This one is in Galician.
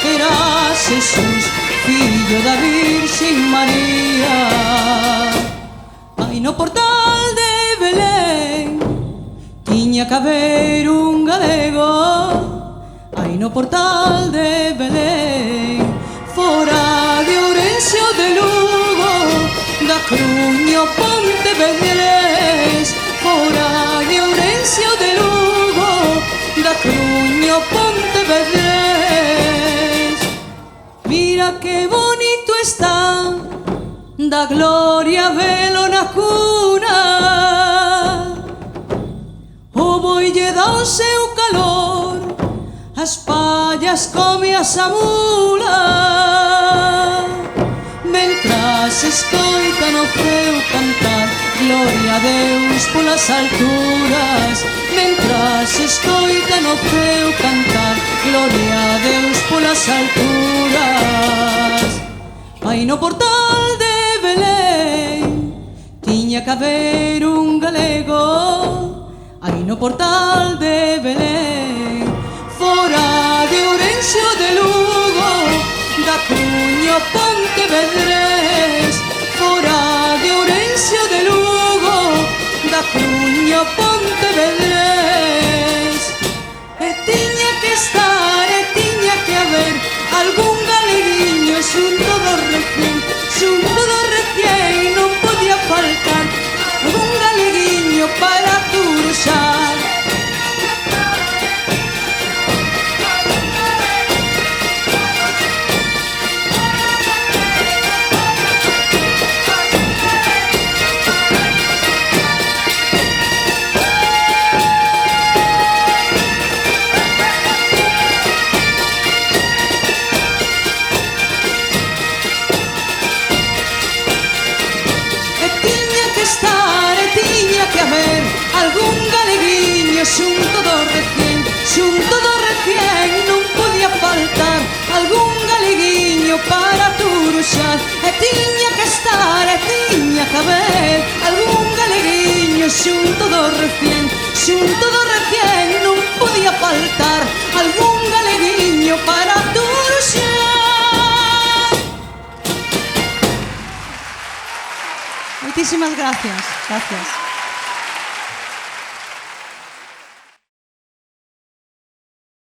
era Xesús, fillo da Virxen María. Ai, no portal de Belén tiña que haber un galego. Ai, no portal de Belén, fora de Ourense ou de Lugo, da Coruña ao Pontevedrés, fora de Ourense ou de Lugo, da Coruña ao Pontevedrés. Mira que bonito está, da gloria velo na cuna, o boi lle dá o seu calor, as pallas come a mula, mentras escoita no ceo cantar gloria a Deus polas alturas, mentras escoita no ceo cantar gloria a Deus polas alturas. Ai, no portal de Belén tiña que haber un galego. Ai, no portal de Belén, fora de Ourense ou de Lugo, da Coruña ao Pontevedrés, fora de Ourense ou de Lugo, da Coruña ao Pontevedrés. E tiña que estar, e tiña que haber algún galeguiño xunto do Recén, xunto do Recén non podía faltar algún galeguiño para turuxar. Algún galeguiño xunto do Recén, xunto do Recén non podía faltar algún galeguiño para turuxar. E tiña que estar, e tiña que haber algún galeguiño xunto do Recén, xunto do Recén non podía faltar algún galeguiño para turuxar. Moitísimas gracias. Gracias.